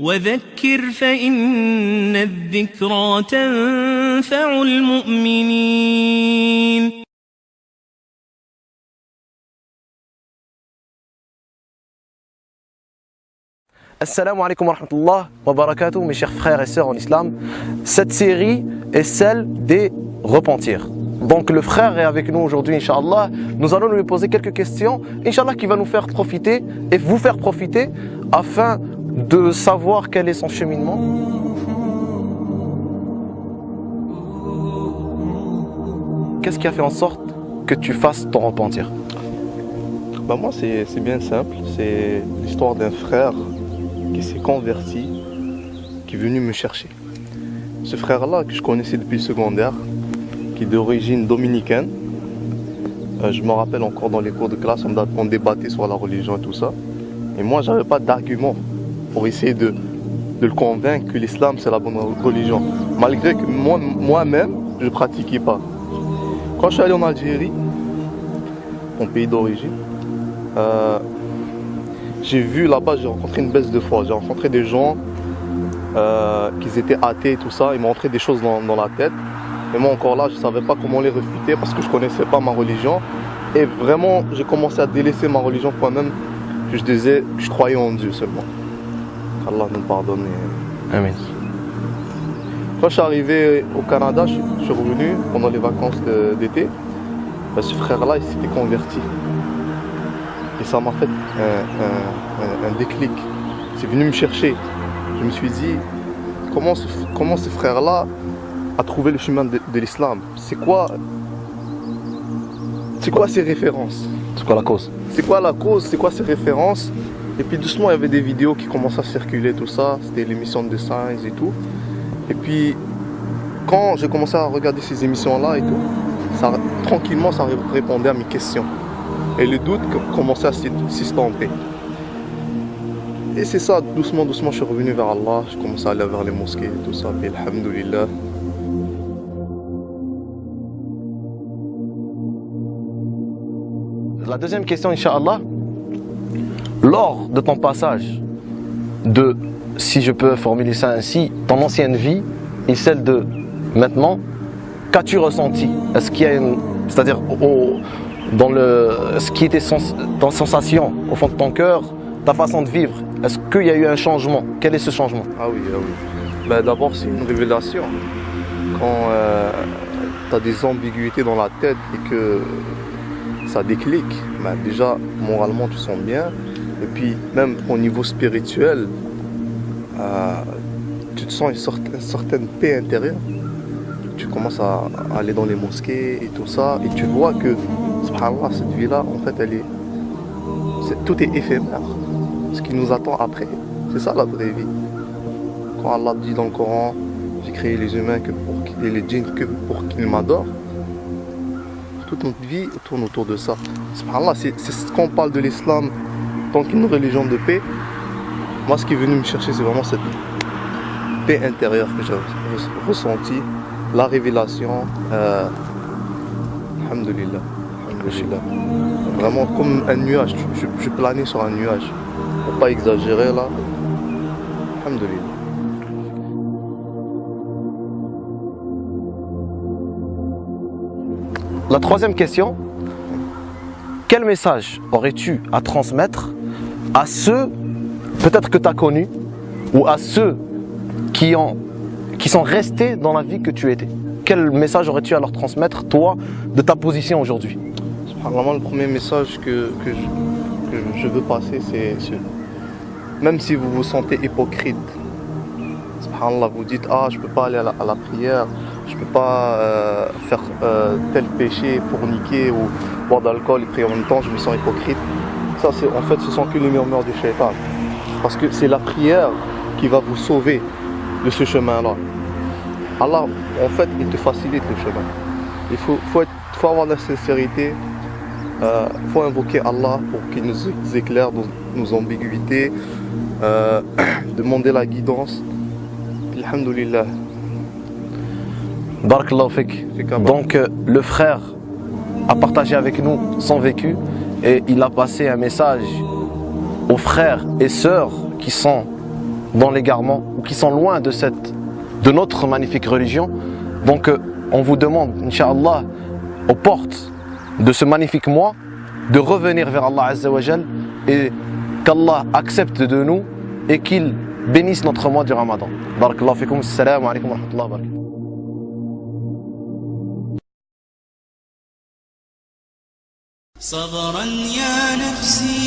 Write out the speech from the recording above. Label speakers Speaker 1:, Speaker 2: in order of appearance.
Speaker 1: وذكر فإن الذكرى تنفع المؤمنين.
Speaker 2: Assalamu alaikum wa rahmatullah wa barakatuh, mes chers frères et sœurs en islam. Cette série est celle des repentirs. Donc le frère est avec nous aujourd'hui, Inch'Allah. Nous allons lui poser quelques questions, Inch'Allah, qui va nous faire profiter et vous faire profiter afin de savoir quel est son cheminement. Qu'est-ce qui a fait en sorte que tu fasses ton repentir?
Speaker 3: Moi c'est bien simple, c'est l'histoire d'un frère qui s'est converti, qui est venu me chercher. Ce frère-là que je connaissais depuis le secondaire, qui est d'origine dominicaine, je me rappelle encore dans les cours de classe, on débattait sur la religion et tout ça. Et moi j'avais pas d'argument pour essayer de le convaincre que l'islam c'est la bonne religion. Malgré que moi-même je ne pratiquais pas. Quand je suis allé en Algérie, mon pays d'origine, j'ai vu là-bas, j'ai rencontré une baisse de foi. J'ai rencontré des gens qui étaient athées et tout ça. Ils m'ont montré des choses dans la tête. Et moi encore là, je ne savais pas comment les réfuter parce que je ne connaissais pas ma religion. Et vraiment, j'ai commencé à délaisser ma religion pour moi-même. Je disais que je croyais en Dieu seulement. Allah nous pardonne.
Speaker 2: Amen.
Speaker 3: Quand je suis arrivé au Canada, je suis revenu pendant les vacances d'été. Ce frère-là, il s'était converti. Et ça m'a fait un déclic. C'est venu me chercher. Je me suis dit, comment ce frère-là a trouvé le chemin de l'islam? C'est quoi ses références?
Speaker 2: C'est quoi la cause?
Speaker 3: C'est quoi la cause? C'est quoi ses références? Et puis doucement, il y avait des vidéos qui commençaient à circuler, tout ça. C'était l'émission de Science et tout. Et puis, quand j'ai commencé à regarder ces émissions-là et tout, tranquillement, ça répondait à mes questions. Et le doute commençait à s'estomper. Et c'est ça, doucement, je suis revenu vers Allah. Je commençais à aller vers les mosquées et tout ça. Et alhamdoulilah.
Speaker 2: La deuxième question, Inch'Allah. Lors de ton passage de, si je peux formuler ça ainsi, ton ancienne vie et celle de maintenant, qu'as-tu ressenti? Est-ce qu'il y a une... C'est-à-dire, ce qui était ton sensation au fond de ton cœur, ta façon de vivre, est-ce qu'il y a eu un changement? Quel est ce changement?
Speaker 3: Ah oui. D'abord, c'est une révélation. Quand tu as des ambiguïtés dans la tête et que ça déclique, déjà, moralement, tu sens bien. Et puis, même au niveau spirituel, tu te sens une certaine paix intérieure. Tu commences à aller dans les mosquées et tout ça, et tu vois que, subhanallah, cette vie-là, en fait, tout est éphémère. Ce qui nous attend après, c'est ça la vraie vie. Quand Allah dit dans le Coran, j'ai créé les humains et les djinns que pour qu'ils m'adorent, toute notre vie tourne autour de ça. Subhanallah, c'est ce qu'on parle de l'islam tant qu'une religion de paix. Moi, ce qui est venu me chercher, c'est vraiment cette paix intérieure que j'ai ressentie. La révélation, alhamdoulilah, vraiment comme un nuage, je planais sur un nuage, pour pas exagérer là, alhamdoulilah.
Speaker 2: La troisième question, quel message aurais-tu à transmettre à ceux, peut-être que tu as connus, ou à ceux qui sont restés dans la vie que tu étais? Quel message aurais-tu à leur transmettre, toi, de ta position aujourd'hui?
Speaker 3: Vraiment, le premier message que je veux passer, c'est même si vous vous sentez hypocrite, subhanallah, vous dites ah je peux pas aller à la prière, je peux pas faire tel péché, forniquer ou boire d'alcool et prier en même temps, je me sens hypocrite. Ça, en fait, ce sont que les murmures du shaitan, parce que c'est la prière qui va vous sauver de ce chemin-là. Allah, en fait, il te facilite le chemin. Il faut avoir de la sincérité. Il faut invoquer Allah pour qu'il nous éclaire dans nos ambiguïtés, demander la guidance. Alhamdulillah.
Speaker 2: Barakallahu fik. Donc le frère a partagé avec nous son vécu et il a passé un message aux frères et sœurs qui sont dans l'égarement ou qui sont loin de notre magnifique religion. Donc on vous demande, Inch'Allah, aux portes de ce magnifique mois, de revenir vers Allah Azza wa Jal et qu'Allah accepte de nous et qu'il bénisse notre mois du Ramadan. Barakallahu fikum, assalamu alaikum wa rahmatullahi wa barakatuh.
Speaker 4: صبرا يا نفسي